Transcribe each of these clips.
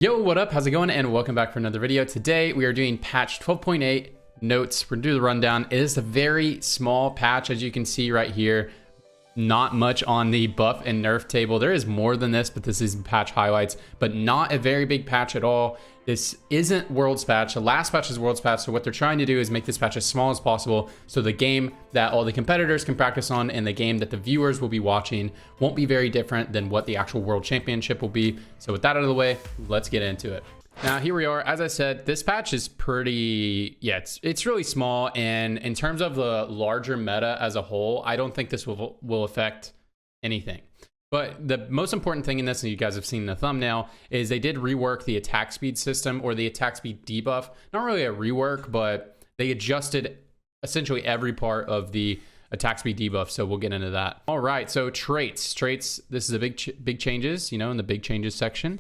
Yo, what up? How's it going? And welcome back for another video. Today we are doing patch 12.8 notes. We're gonna do the rundown. It is a very small patch, as you can see right here. Not much on the buff and nerf table. There is more than this, but this is patch highlights, but not a very big patch at all. This isn't World's patch. The last patch is World's patch. So what they're trying to do is make this patch as small as possible. So the game that all the competitors can practice on and the game that the viewers will be watching won't be very different than what the actual World Championship will be. So with that out of the way, let's get into it. Now here we are. As I said, this patch is pretty, it's really small. And in terms of the larger meta as a whole, I don't think this will affect anything. But the most important thing in this, and you guys have seen the thumbnail, is they did rework the attack speed system, or the attack speed debuff. Not really a rework, but they adjusted essentially every part of the attack speed debuff. So we'll get into that. All right, so traits. This is a big changes, you know, in the big changes section.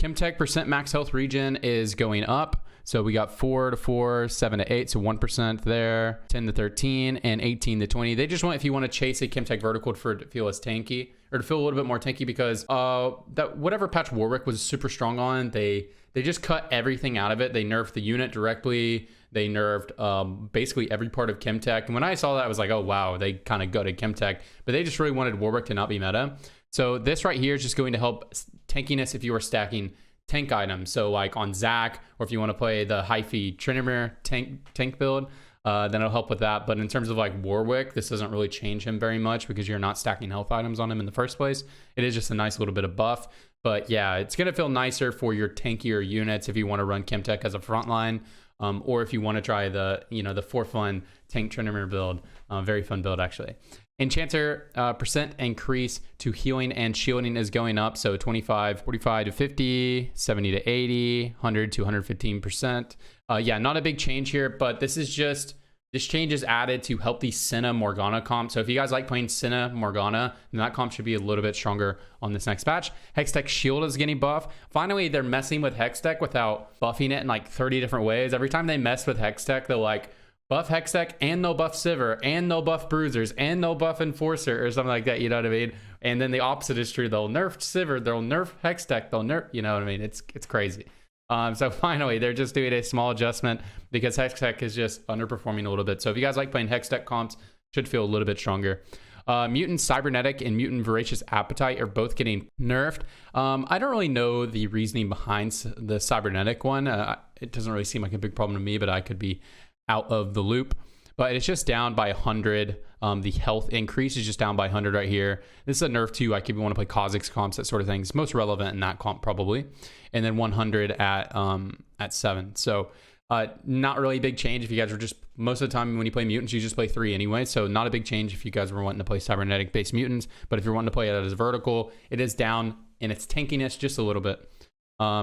Chemtech percent max health regen is going up. So we got 4 to 4, 7 to 8, so 1% there, 10 to 13, and 18 to 20. They just want, if you want to chase a Chemtech vertical for it to feel as tanky, or to feel a little bit more tanky, because that whatever patch REWORK was super strong on, they just cut everything out of it. They nerfed the unit directly. They nerfed basically every part of Chemtech. And when I saw that, I was like, oh wow, they kind of gutted Chemtech, but they just really wanted REWORK to not be meta. So this right here is just going to help tankiness if you are stacking tank items. So like on Zac, or if you want to play the Hyphy Trinimir tank build, then it'll help with that. But in terms of like Warwick, this doesn't really change him very much because you're not stacking health items on him in the first place. It is just a nice little bit of buff. But yeah, it's going to feel nicer for your tankier units if you want to run Chemtech as a frontline, or if you want to try the, you know, the for fun tank Trinimir build. Very fun build actually. Enchanter percent increase to healing and shielding is going up. So 45 to 50, 70 to 80, 100 to 115%. Yeah, not a big change here, but this change is added to help the Senna Morgana comp. So if you guys like playing Senna Morgana, then that comp should be a little bit stronger on this next patch. Hextech shield is getting buffed. Finally, they're messing with Hextech without buffing it in like 30 different ways. Every time they mess with Hextech, they're like, buff Hextech and they'll buff Sivir and they'll buff Bruisers and they'll buff Enforcer or something like that, you know what I mean? And then the opposite is true. They'll nerf Sivir, they'll nerf Hextech, they'll nerf, you know what I mean? It's crazy. So finally, they're just doing a small adjustment because Hextech is just underperforming a little bit. So if you guys like playing Hextech comps, should feel a little bit stronger. Mutant Cybernetic and Mutant Voracious Appetite are both getting nerfed. I don't really know the reasoning behind the Cybernetic one. It doesn't really seem like a big problem to me, but I could be out of the loop. But it's just down by 100. The health increase is just down by 100 right here. This is a nerf too. Like if you want to play Kha'Zix comps, that sort of thing. It's most relevant in that comp probably. And then 100 at 7. So not really a big change if you guys are just, most of the time when you play mutants, you just play 3 anyway. So not a big change if you guys were wanting to play cybernetic based mutants. But if you're wanting to play it as vertical, it is down in its tankiness just a little bit.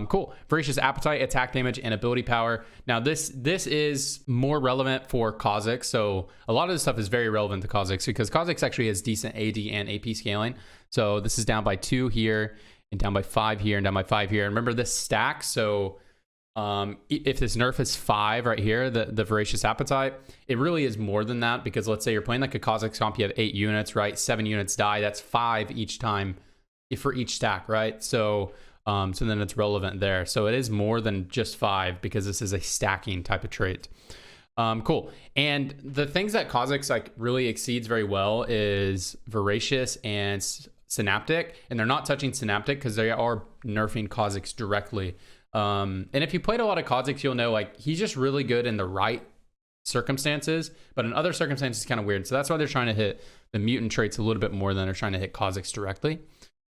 Cool. Voracious Appetite, attack damage, and ability power. Now this is more relevant for Kha'Zix. So a lot of this stuff is very relevant to Kha'Zix because Kha'Zix actually has decent AD and AP scaling. So this is down by 2 here, and down by 5 here, and down by 5 here. And remember this stack. So if this nerf is 5 right here, the Voracious Appetite, it really is more than that because let's say you're playing like a Kha'Zix comp, you have 8 units, right? 7 units die. That's 5 each time for each stack, right? So then it's relevant there. So it is more than just 5 because this is a stacking type of trait. Cool. And the things that Kha'Zix like really exceeds very well is Voracious and Synaptic. And they're not touching Synaptic because they are nerfing Kha'Zix directly. And if you played a lot of Kha'Zix, you'll know like he's just really good in the right circumstances, but in other circumstances, it's kind of weird. So that's why they're trying to hit the mutant traits a little bit more than they're trying to hit Kha'Zix directly.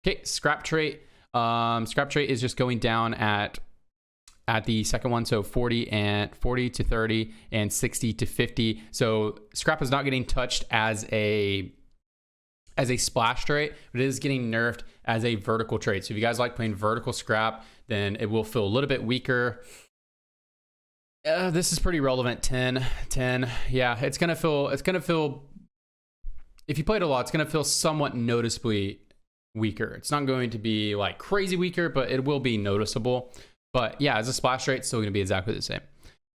Okay, Scrap trait. Scrap trait is just going down at the second one, so 40 to 30 and 60 to 50. So Scrap is not getting touched as a splash trait, but it is getting nerfed as a vertical trait. So if you guys like playing vertical Scrap, then it will feel a little bit weaker. This is pretty relevant. 10. Yeah, it's gonna feel, if you played a lot, it's gonna feel somewhat noticeably weaker. It's not going to be like crazy weaker, but it will be noticeable. But yeah, as a splash rate, it's still going to be exactly the same.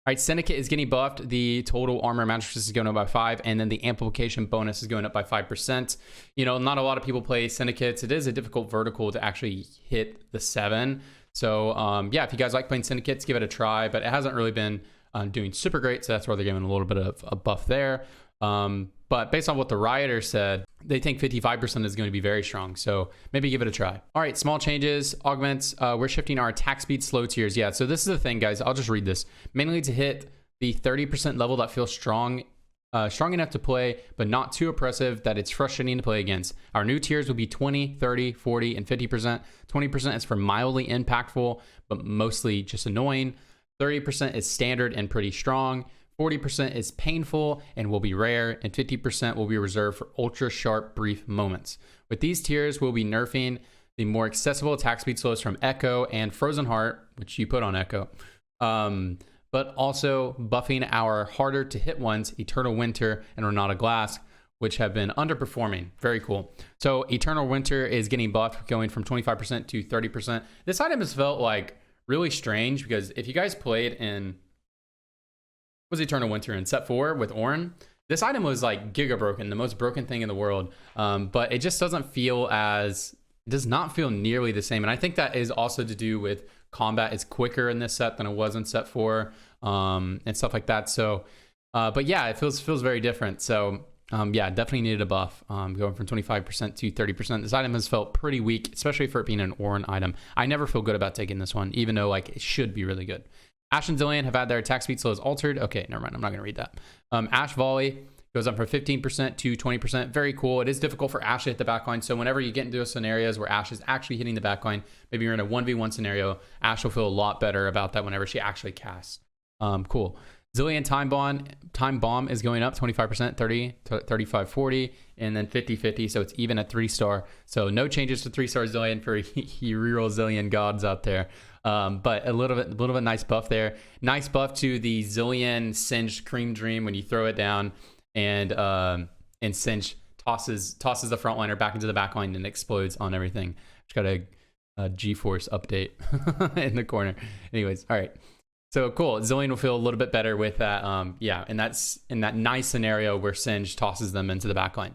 All right, Syndicate is getting buffed. The total armor matrix is going up by 5, and then the amplification bonus is going up by 5%. You know, not a lot of people play Syndicates. It is a difficult vertical to actually hit the 7. So yeah, if you guys like playing syndicates, give it a try, but it hasn't really been doing super great. So that's why they're giving a little bit of a buff there. But based on what the Rioter said, they think 55% is going to be very strong. So maybe give it a try. All right, small changes, augments. We're shifting our attack speed slow tiers. Yeah, so this is the thing, guys. I'll just read this. Mainly to hit the 30% level that feels strong enough to play, but not too oppressive that it's frustrating to play against. Our new tiers will be 20, 30, 40, and 50%. 20% is for mildly impactful, but mostly just annoying. 30% is standard and pretty strong. 40% is painful and will be rare, and 50% will be reserved for ultra sharp brief moments. With these tiers, we'll be nerfing the more accessible attack speed slows from Echo and Frozen Heart, which you put on Echo, but also buffing our harder to hit ones, Eternal Winter and Renata Glass, which have been underperforming. Very cool. So Eternal Winter is getting buffed, going from 25% to 30%. This item has felt like really strange because if you guys played in was Eternal Winter in set 4 with Orin, this item was like giga broken, the most broken thing in the world. But it just does not feel nearly the same. And I think that is also to do with combat is quicker in this set than it was in set 4 and stuff like that. So, but yeah, it feels very different. So yeah, definitely needed a buff, going from 25% to 30%. This item has felt pretty weak, especially for it being an Orin item. I never feel good about taking this one, even though like it should be really good. Ashe and Zilean have had their attack speed slows altered. Okay, never mind. I'm not going to read that. Ashe Volley goes up from 15% to 20%. Very cool. It is difficult for Ashe to hit the backline. So whenever you get into scenarios where Ashe is actually hitting the backline, maybe you're in a 1v1 scenario, Ashe will feel a lot better about that whenever she actually casts. Cool. Zilean Time Bomb is going up 25%, 30, 35, 40, and then 50, 50. So it's even at 3-star. So no changes to 3-star Zilean for you reroll Zilean gods out there. But a little bit nice buff there. Nice buff to the Zilean Singed Cream Dream when you throw it down and Singed tosses the frontliner back into the backline and explodes on everything. Just got a G-Force update in the corner. Anyways, all right. So cool. Zilean will feel a little bit better with that. Yeah, and that's in that nice scenario where Singed tosses them into the backline.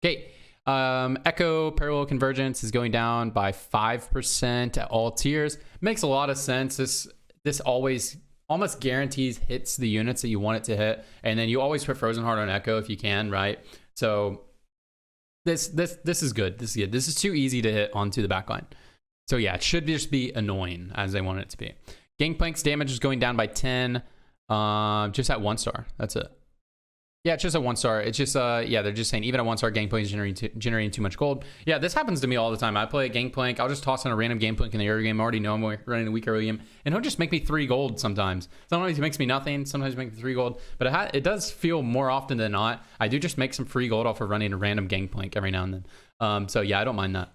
Okay. Echo Parallel Convergence is going down by 5% at all tiers. Makes a lot of sense. This always almost guarantees hits the units that you want it to hit, and then you always put Frozen Heart on Echo if you can, right? So this is good. This is good. This is too easy to hit onto the backline. So yeah, it should just be annoying as they want it to be. Gangplank's damage is going down by 10, just at 1-star. That's it. Yeah, it's just a 1-star. It's just, yeah, they're just saying even a 1-star Gangplank is generating too much gold. Yeah, this happens to me all the time. I play a Gangplank. I'll just toss in a random Gangplank in the early game. I already know I'm running a weak early game. And he'll just make me 3 gold sometimes. Sometimes he makes me nothing. Sometimes he makes me 3 gold. But it does feel more often than not, I do just make some free gold off of running a random Gangplank every now and then. So yeah, I don't mind that.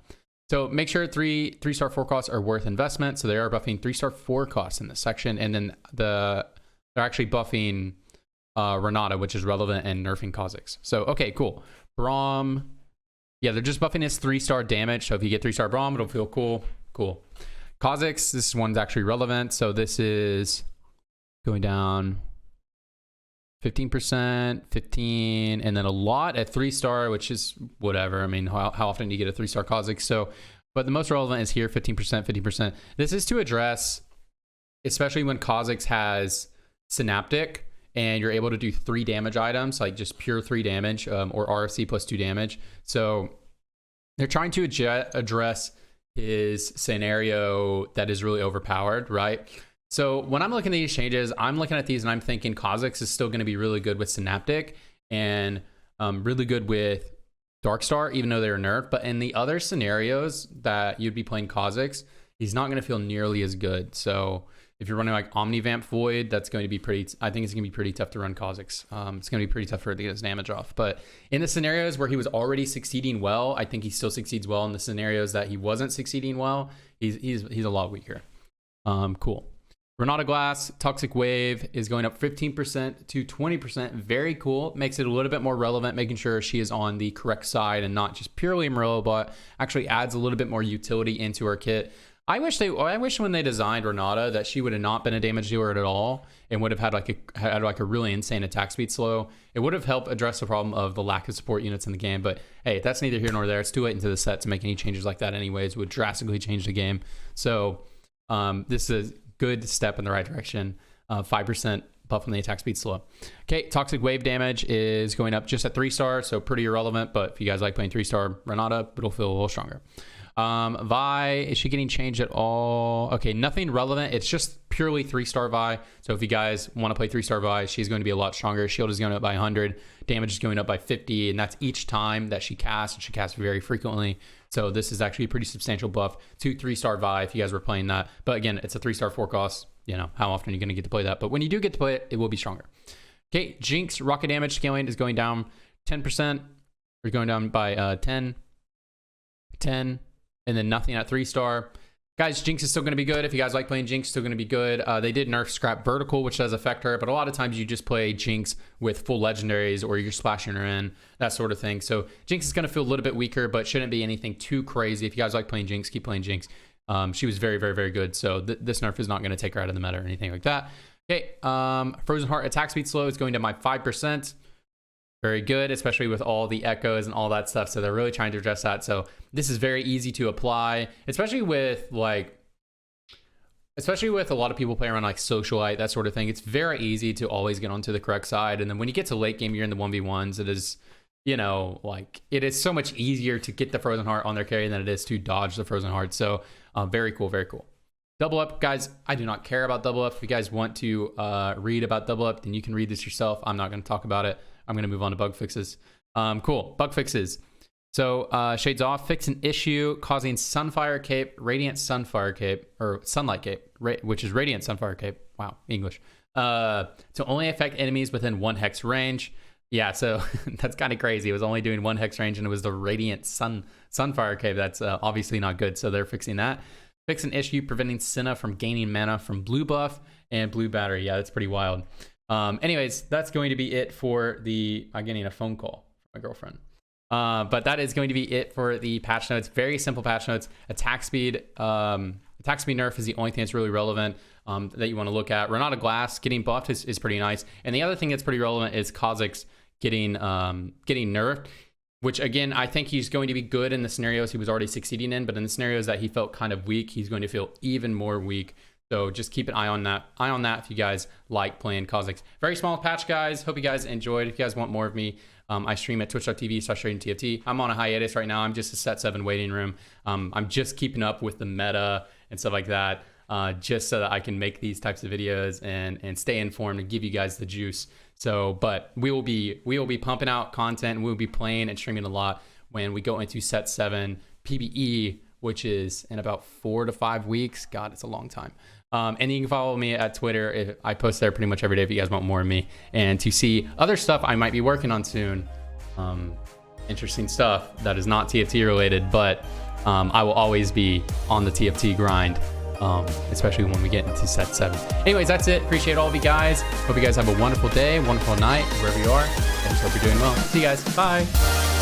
So make sure 3-star 4 costs are worth investment. So they are buffing 3-star 4 costs in this section. And then they're actually buffing Renata, which is relevant, and nerfing Kha'Zix. So, okay, cool. Braum. Yeah, they're just buffing his 3-star damage. So if you get 3-star Braum, it'll feel cool. Cool. Kha'Zix, this one's actually relevant. So this is going down 15%, 15, and then a lot at 3-star, which is whatever. I mean, how often do you get a 3-star Kha'Zix? So, but the most relevant is here, 15%, 50%. This is to address, especially when Kha'Zix has Synaptic, and you're able to do 3 damage items, like just pure 3 damage, or RFC plus 2 damage. So they're trying to address his scenario that is really overpowered, right? So when I'm looking at these changes, I'm looking at these and I'm thinking Kha'Zix is still going to be really good with Synaptic and really good with Darkstar, even though they're nerfed. But in the other scenarios that you'd be playing Kha'Zix, he's not going to feel nearly as good. So if you're running like Omnivamp Void, that's going to be I think it's going to be pretty tough to run Kha'Zix. It's going to be pretty tough for it to get his damage off. But in the scenarios where he was already succeeding well, I think he still succeeds well. In the scenarios that he wasn't succeeding well, he's a lot weaker. Cool. Renata Glass, Toxic Wave is going up 15% to 20%. Very cool. Makes it a little bit more relevant, making sure she is on the correct side and not just purely Amarillo, but actually adds a little bit more utility into her kit. I wish when they designed Renata that she would have not been a damage dealer at all and would have had like a really insane attack speed slow. It would have helped address the problem of the lack of support units in the game. But hey, that's neither here nor there. It's too late into the set to make any changes like that anyways. It would drastically change the game. So This is a good step in the right direction. 5% buff on the attack speed slow. Okay, toxic wave damage is going up just at 3-star, so pretty irrelevant, but if you guys like playing 3-star Renata, it'll feel a little stronger. Vi, is she getting changed at all? Okay, nothing relevant. It's just purely 3-star Vi. So if you guys want to play 3-star Vi, she's going to be a lot stronger. Shield is going up by 100. Damage is going up by 50. And that's each time that she casts. And she casts very frequently. So this is actually a pretty substantial buff to 3-star Vi if you guys were playing that. But again, it's a 3-star 4 cost. You know, how often are you going to get to play that? But when you do get to play it, it will be stronger. Okay, Jinx rocket damage scaling is going down 10%. We're going down by 10, and then nothing at 3-star. Guys, Jinx is still going to be good. If you guys like playing Jinx, still going to be good. They did nerf Scrap Vertical, which does affect her, but a lot of times you just play Jinx with full legendaries or you're splashing her in, that sort of thing. So Jinx is going to feel a little bit weaker, but shouldn't be anything too crazy. If you guys like playing Jinx, keep playing Jinx. She was very, very, very good. So this nerf is not going to take her out of the meta or anything like that. Okay, Frozen Heart attack speed slow is going to my 5%. Very good, especially with all the echoes and all that stuff. So they're really trying to address that. So this is very easy to apply, especially with a lot of people playing around like Socialite, that sort of thing. It's very easy to always get onto the correct side. And then when you get to late game, you're in the 1v1s. It is, you know, like it is so much easier to get the Frozen Heart on their carry than it is to dodge the Frozen Heart. So very cool, very cool. Double up, guys, I do not care about double up. If you guys want to read about double up, then you can read this yourself. I'm not going to talk about it. I'm going to move on to bug fixes. Cool, bug fixes. So Shades Off, fix an issue causing Sunfire Cape, Radiant Sunfire Cape, or Sunlight Cape, which is Radiant Sunfire Cape. Wow, English. To only affect enemies within 1 hex range. Yeah, so that's kind of crazy. It was only doing 1 hex range and it was the Radiant Sunfire Cape. That's obviously not good, so they're fixing that. Fix an issue preventing Senna from gaining mana from blue buff and blue battery. Yeah, that's pretty wild. Anyways, that's going to be it for the... I'm getting a phone call from my girlfriend. But that is going to be it for the patch notes. Very simple patch notes. Attack speed nerf is the only thing that's really relevant that you want to look at. Renata Glass getting buffed is pretty nice. And the other thing that's pretty relevant is Kha'Zix getting nerfed, which again, I think he's going to be good in the scenarios he was already succeeding in, but in the scenarios that he felt kind of weak, he's going to feel even more weak. So just keep an eye on that if you guys like playing Kha'Zix. Very small patch, guys. Hope you guys enjoyed. If you guys want more of me, I stream at twitch.tv/TFT. I'm on a hiatus right now. I'm just a set 7 waiting room. I'm just keeping up with the meta and stuff like that, just so that I can make these types of videos and stay informed and give you guys the juice. So, but we will be pumping out content, and we'll be playing and streaming a lot when we go into set 7 PBE, which is in about 4 to 5 weeks. God, it's a long time. And you can follow me at Twitter. I post there pretty much every day if you guys want more of me. And to see other stuff I might be working on soon. Interesting stuff that is not TFT related, but I will always be on the TFT grind, especially when we get into set 7. Anyways, that's it. Appreciate all of you guys. Hope you guys have a wonderful day, wonderful night, wherever you are. I just hope you're doing well. See you guys. Bye.